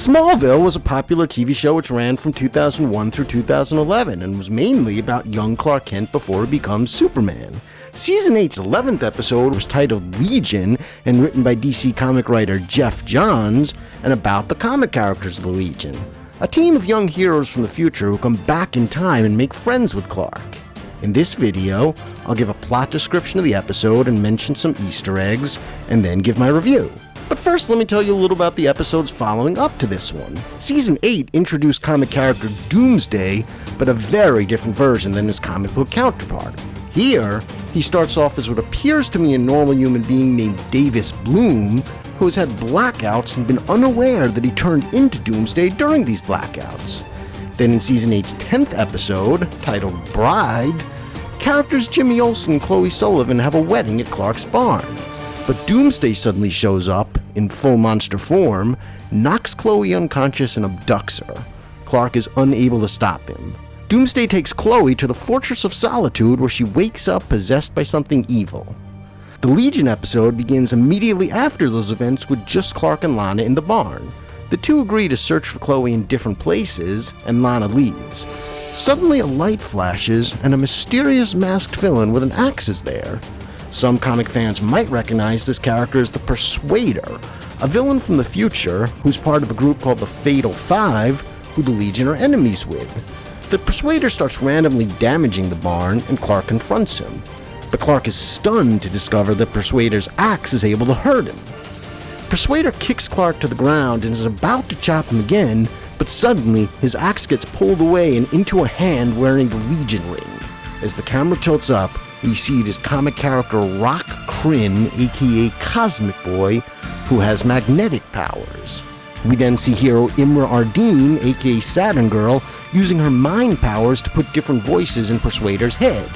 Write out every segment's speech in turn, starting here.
Smallville was a popular TV show which ran from 2001 through 2011 and was mainly about young Clark Kent before he becomes Superman. Season 8's 11th episode was titled Legion and written by DC comic writer Geoff Johns and about the comic characters of the Legion, a team of young heroes from the future who come back in time and make friends with Clark. In this video, I'll give a plot description of the episode and mention some Easter eggs, and then give my review. But first, let me tell you a little about the episodes following up to this one. Season 8 introduced comic character Doomsday, but a very different version than his comic book counterpart. Here, he starts off as what appears to be a normal human being named Davis Bloom, who has had blackouts and been unaware that he turned into Doomsday during these blackouts. Then in Season 8's 10th episode, titled Bride, characters Jimmy Olsen and Chloe Sullivan have a wedding at Clark's barn. But Doomsday suddenly shows up, in full monster form, knocks Chloe unconscious and abducts her. Clark is unable to stop him. Doomsday takes Chloe to the Fortress of Solitude, where she wakes up possessed by something evil. The Legion episode begins immediately after those events with just Clark and Lana in the barn. The two agree to search for Chloe in different places, and Lana leaves. Suddenly a light flashes, and a mysterious masked villain with an axe is there. Some comic fans might recognize this character as the Persuader, a villain from the future who's part of a group called the Fatal Five, who the Legion are enemies with. The Persuader starts randomly damaging the barn, and Clark confronts him. But Clark is stunned to discover that Persuader's axe is able to hurt him. Persuader kicks Clark to the ground and is about to chop him again, but suddenly his axe gets pulled away and into a hand wearing the Legion ring. As the camera tilts up, we see it as comic character Rock Kryn, aka Cosmic Boy, who has magnetic powers. We then see hero Imra Ardeen, aka Saturn Girl, using her mind powers to put different voices in Persuader's head.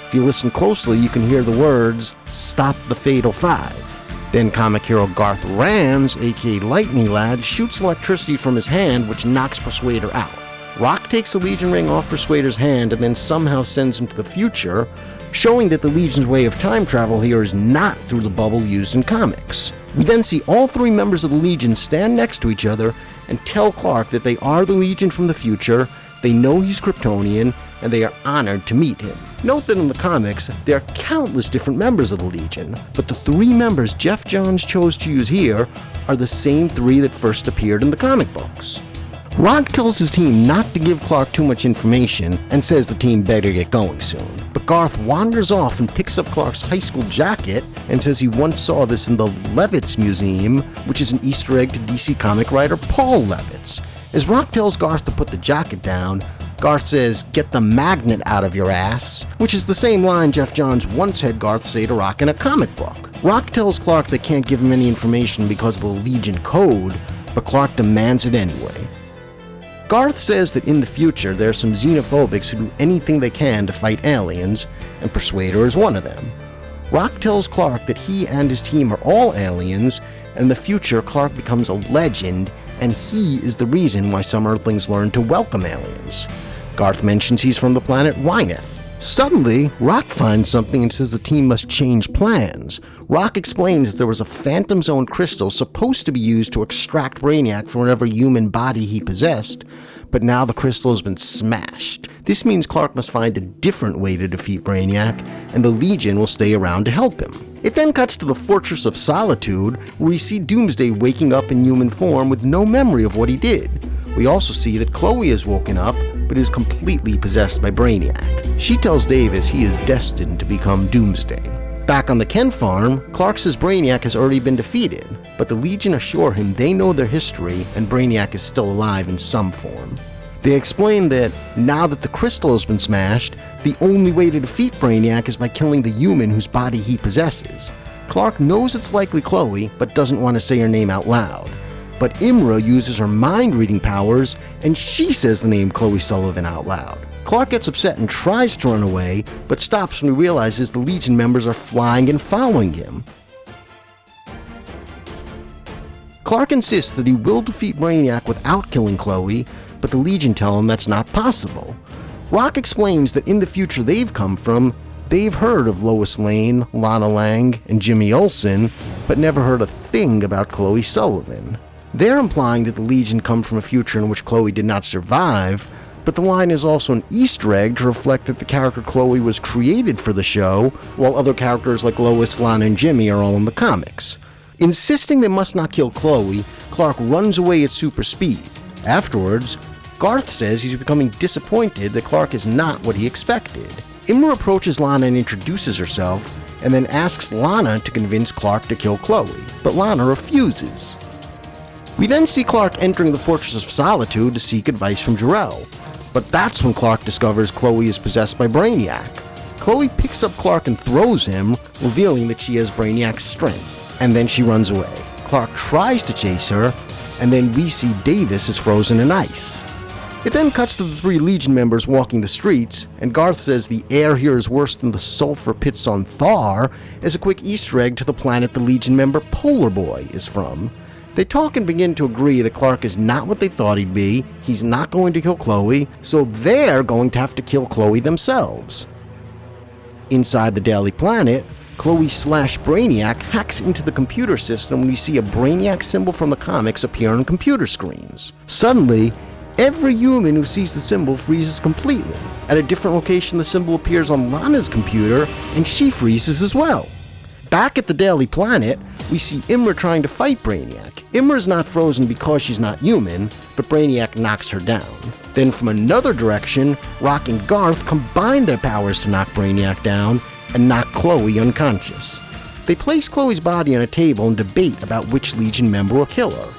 If you listen closely, you can hear the words, "Stop the Fatal Five." Then comic hero Garth Rands, aka Lightning Lad, shoots electricity from his hand, which knocks Persuader out. Rock takes the Legion ring off Persuader's hand and then somehow sends him to the future, showing that the Legion's way of time travel here is not through the bubble used in comics. We then see all three members of the Legion stand next to each other and tell Clark that they are the Legion from the future, they know he's Kryptonian, and they are honored to meet him. Note that in the comics, there are countless different members of the Legion, but the three members Geoff Johns chose to use here are the same three that first appeared in the comic books. Rock tells his team not to give Clark too much information and says the team better get going soon. But Garth wanders off and picks up Clark's high school jacket and says he once saw this in the Levitz Museum, which is an Easter egg to DC comic writer Paul Levitz. As Rock tells Garth to put the jacket down, Garth says, "Get the magnet out of your ass," which is the same line Geoff Johns once had Garth say to Rock in a comic book. Rock tells Clark they can't give him any information because of the Legion code, but Clark demands it anyway. Garth says that in the future there are some xenophobics who do anything they can to fight aliens, and Persuader is one of them. Rock tells Clark that he and his team are all aliens, and in the future Clark becomes a legend, and he is the reason why some Earthlings learn to welcome aliens. Garth mentions he's from the planet Wyneth. Suddenly, Rock finds something and says the team must change plans. Rock explains there was a Phantom Zone crystal supposed to be used to extract Brainiac from whatever human body he possessed, but now the crystal has been smashed. This means Clark must find a different way to defeat Brainiac, and the Legion will stay around to help him. It then cuts to the Fortress of Solitude, where we see Doomsday waking up in human form with no memory of what he did. We also see that Chloe has woken up, but is completely possessed by Brainiac. She tells Davis he is destined to become Doomsday. Back on the Kent farm, Clark says Brainiac has already been defeated, but the Legion assure him they know their history and Brainiac is still alive in some form. They explain that now that the crystal has been smashed, the only way to defeat Brainiac is by killing the human whose body he possesses. Clark knows it's likely Chloe, but doesn't want to say her name out loud. But Imra uses her mind-reading powers, and she says the name Chloe Sullivan out loud. Clark gets upset and tries to run away, but stops when he realizes the Legion members are flying and following him. Clark insists that he will defeat Brainiac without killing Chloe, but the Legion tell him that's not possible. Rock explains that in the future they've come from, they've heard of Lois Lane, Lana Lang, and Jimmy Olsen, but never heard a thing about Chloe Sullivan. They're implying that the Legion come from a future in which Chloe did not survive, but the line is also an Easter egg to reflect that the character Chloe was created for the show, while other characters like Lois, Lana, and Jimmy are all in the comics. Insisting they must not kill Chloe, Clark runs away at super speed. Afterwards, Garth says he's becoming disappointed that Clark is not what he expected. Imra approaches Lana and introduces herself, and then asks Lana to convince Clark to kill Chloe, but Lana refuses. We then see Clark entering the Fortress of Solitude to seek advice from Jor-El, but that's when Clark discovers Chloe is possessed by Brainiac. Chloe picks up Clark and throws him, revealing that she has Brainiac's strength, and then she runs away. Clark tries to chase her, and then we see Davis is frozen in ice. It then cuts to the 3 Legion members walking the streets, and Garth says the air here is worse than the sulfur pits on Thar, as a quick Easter egg to the planet the Legion member Polar Boy is from. They talk and begin to agree that Clark is not what they thought he'd be, he's not going to kill Chloe, so they're going to have to kill Chloe themselves. Inside the Daily Planet, Chloe/Brainiac hacks into the computer system and we see a Brainiac symbol from the comics appear on computer screens. Suddenly, every human who sees the symbol freezes completely. At a different location, the symbol appears on Lana's computer and she freezes as well. Back at the Daily Planet, we see Imra trying to fight Brainiac. Imra's not frozen because she's not human, but Brainiac knocks her down. Then from another direction, Rock and Garth combine their powers to knock Brainiac down and knock Chloe unconscious. They place Chloe's body on a table and debate about which Legion member will kill her.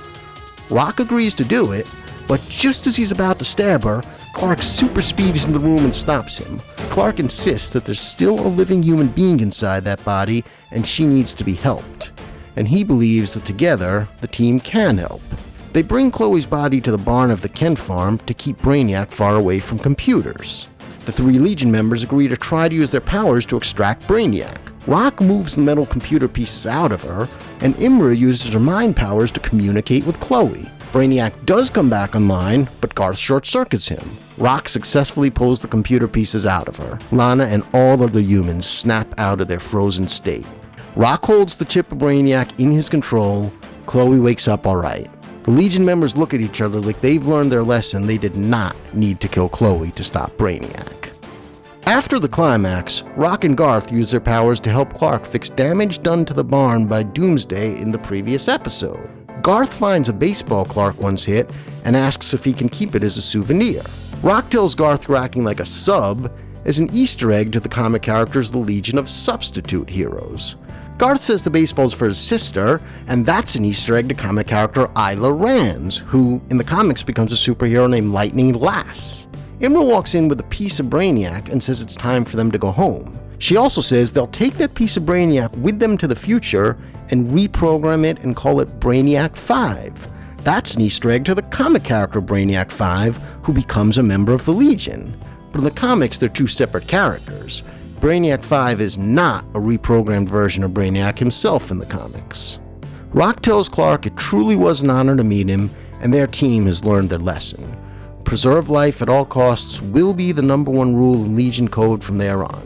Rock agrees to do it, but just as he's about to stab her, Clark super speeds into the room and stops him. Clark insists that there's still a living human being inside that body and she needs to be helped. And he believes that together, the team can help. They bring Chloe's body to the barn of the Kent farm to keep Brainiac far away from computers. The 3 Legion members agree to try to use their powers to extract Brainiac. Rock moves the metal computer pieces out of her, and Imra uses her mind powers to communicate with Chloe. Brainiac does come back online, but Garth short-circuits him. Rock successfully pulls the computer pieces out of her. Lana and all other humans snap out of their frozen state. Rock holds the chip of Brainiac in his control. Chloe wakes up alright. The Legion members look at each other like they've learned their lesson. They did not need to kill Chloe to stop Brainiac. After the climax, Rock and Garth use their powers to help Clark fix damage done to the barn by Doomsday in the previous episode. Garth finds a baseball Clark once hit and asks if he can keep it as a souvenir. Rock tells Garth you're acting like a sub as an Easter egg to the comic characters the Legion of Substitute Heroes. Garth says the baseball's for his sister, and that's an Easter egg to comic character Isla Rands, who in the comics becomes a superhero named Lightning Lass. Imra walks in with a piece of Brainiac and says it's time for them to go home. She also says they'll take that piece of Brainiac with them to the future and reprogram it and call it Brainiac 5. That's an Easter egg to the comic character Brainiac 5, who becomes a member of the Legion. But in the comics, they're 2 separate characters. Brainiac 5 is not a reprogrammed version of Brainiac himself in the comics. Rock tells Clark it truly was an honor to meet him, and their team has learned their lesson. Preserve life at all costs will be the #1 rule in Legion code from there on.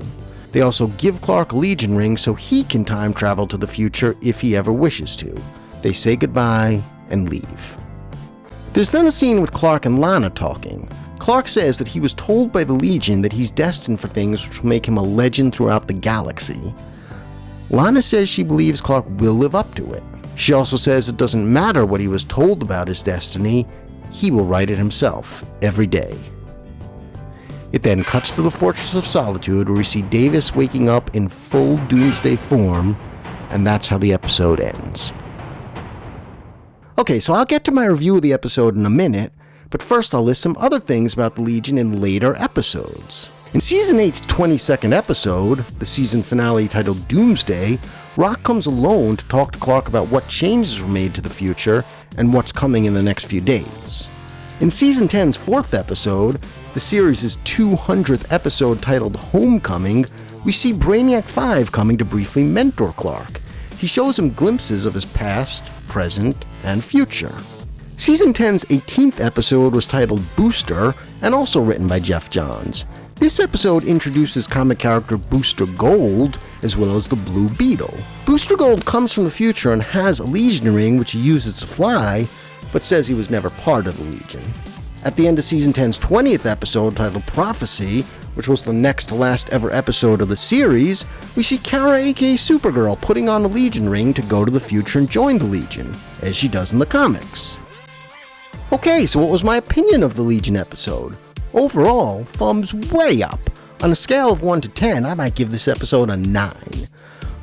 They also give Clark a Legion ring so he can time travel to the future if he ever wishes to. They say goodbye and leave. There's then a scene with Clark and Lana talking. Clark says that he was told by the Legion that he's destined for things which will make him a legend throughout the galaxy. Lana says she believes Clark will live up to it. She also says it doesn't matter what he was told about his destiny, he will write it himself every day. It then cuts to the Fortress of Solitude where we see Davis waking up in full Doomsday form, and that's how the episode ends. Okay, so I'll get to my review of the episode in a minute, but first I'll list some other things about the Legion in later episodes. In Season 8's 22nd episode, the season finale titled Doomsday, Rock comes alone to talk to Clark about what changes were made to the future and what's coming in the next few days. In Season 10's 4th episode, the series' 200th episode titled Homecoming, we see Brainiac 5 coming to briefly mentor Clark. He shows him glimpses of his past, present, and future. Season 10's 18th episode was titled Booster and also written by Geoff Johns. This episode introduces comic character Booster Gold as well as the Blue Beetle. Booster Gold comes from the future and has a Legion ring which he uses to fly, but says he was never part of the Legion. At the end of Season 10's 20th episode, titled Prophecy, which was the next to last ever episode of the series, we see Kara aka Supergirl putting on a Legion ring to go to the future and join the Legion, as she does in the comics. Okay, so what was my opinion of the Legion episode? Overall, thumbs way up. On a scale of 1 to 10, I might give this episode a 9.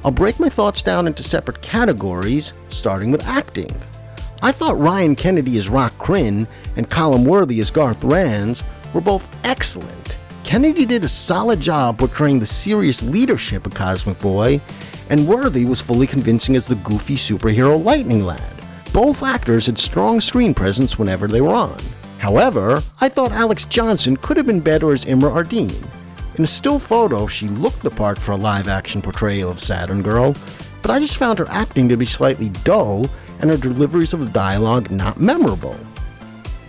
I'll break my thoughts down into separate categories, starting with acting. I thought Ryan Kennedy as Rock Kryn and Colin Worthy as Garth Rands were both excellent. Kennedy did a solid job portraying the serious leadership of Cosmic Boy, and Worthy was fully convincing as the goofy superhero Lightning Lad. Both actors had strong screen presence whenever they were on. However, I thought Alex Johnson could have been better as Imra Ardeen. In a still photo, she looked the part for a live-action portrayal of Saturn Girl, but I just found her acting to be slightly dull and her deliveries of the dialogue not memorable.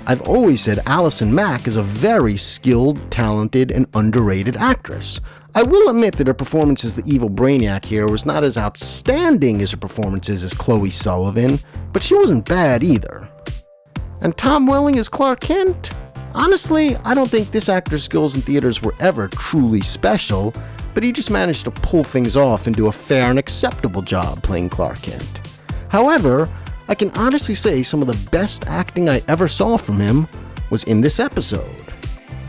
I've always said Allison Mack is a very skilled, talented, and underrated actress. I will admit that her performance as the evil Brainiac here was not as outstanding as her performances as Chloe Sullivan, but she wasn't bad either. And Tom Welling as Clark Kent? Honestly, I don't think this actor's skills in theaters were ever truly special, but he just managed to pull things off and do a fair and acceptable job playing Clark Kent. However, I can honestly say some of the best acting I ever saw from him was in this episode.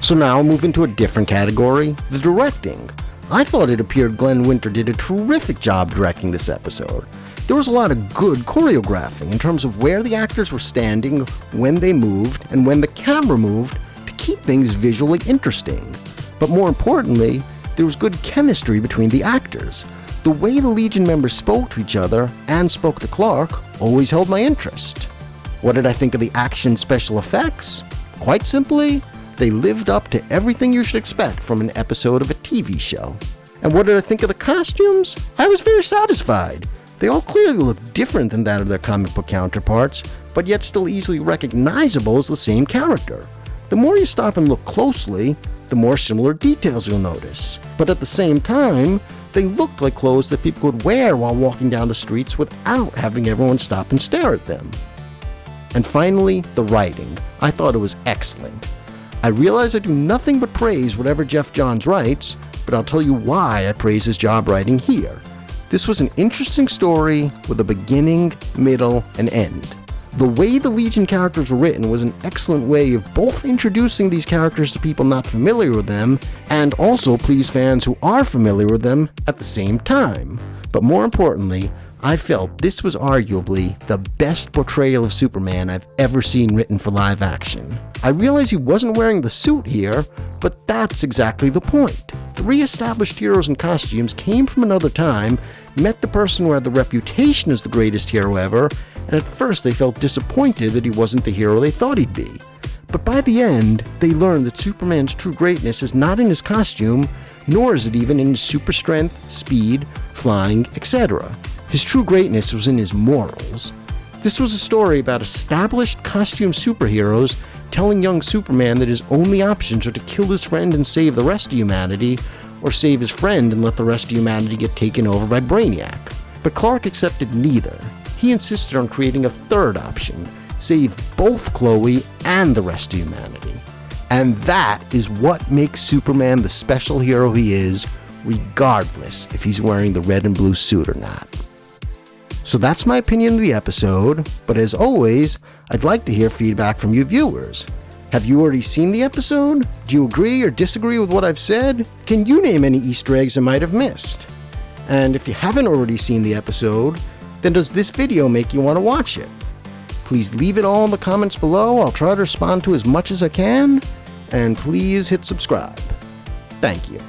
So now I'll move into a different category, the directing. I thought it appeared Glenn Winter did a terrific job directing this episode. There was a lot of good choreographing in terms of where the actors were standing, when they moved, and when the camera moved to keep things visually interesting. But more importantly, there was good chemistry between the actors. The way the Legion members spoke to each other and spoke to Clark always held my interest. What did I think of the action special effects? Quite simply, they lived up to everything you should expect from an episode of a TV show. And what did I think of the costumes? I was very satisfied. They all clearly look different than that of their comic book counterparts, but yet still easily recognizable as the same character. The more you stop and look closely, the more similar details you'll notice. But at the same time, they looked like clothes that people could wear while walking down the streets without having everyone stop and stare at them. And finally, the writing. I thought it was excellent. I realize I do nothing but praise whatever Geoff Johns writes, but I'll tell you why I praise his job writing here. This was an interesting story with a beginning, middle, and end. The way the Legion characters were written was an excellent way of both introducing these characters to people not familiar with them, and also please fans who are familiar with them at the same time. But more importantly, I felt this was arguably the best portrayal of Superman I've ever seen written for live action. I realize he wasn't wearing the suit here, but that's exactly the point. 3 established heroes in costumes came from another time, met the person who had the reputation as the greatest hero ever, and at first they felt disappointed that he wasn't the hero they thought he'd be. But by the end, they learned that Superman's true greatness is not in his costume, nor is it even in his super strength, speed, flying, etc. His true greatness was in his morals. This was a story about established costume superheroes telling young Superman that his only options are to kill his friend and save the rest of humanity, or save his friend and let the rest of humanity get taken over by Brainiac. But Clark accepted neither. He insisted on creating a third option, save both Chloe and the rest of humanity. And that is what makes Superman the special hero he is, regardless if he's wearing the red and blue suit or not. So that's my opinion of the episode, but as always, I'd like to hear feedback from you viewers. Have you already seen the episode? Do you agree or disagree with what I've said? Can you name any Easter eggs I might have missed? And if you haven't already seen the episode, then does this video make you want to watch it? Please leave it all in the comments below. I'll try to respond to as much as I can, and please hit subscribe. Thank you.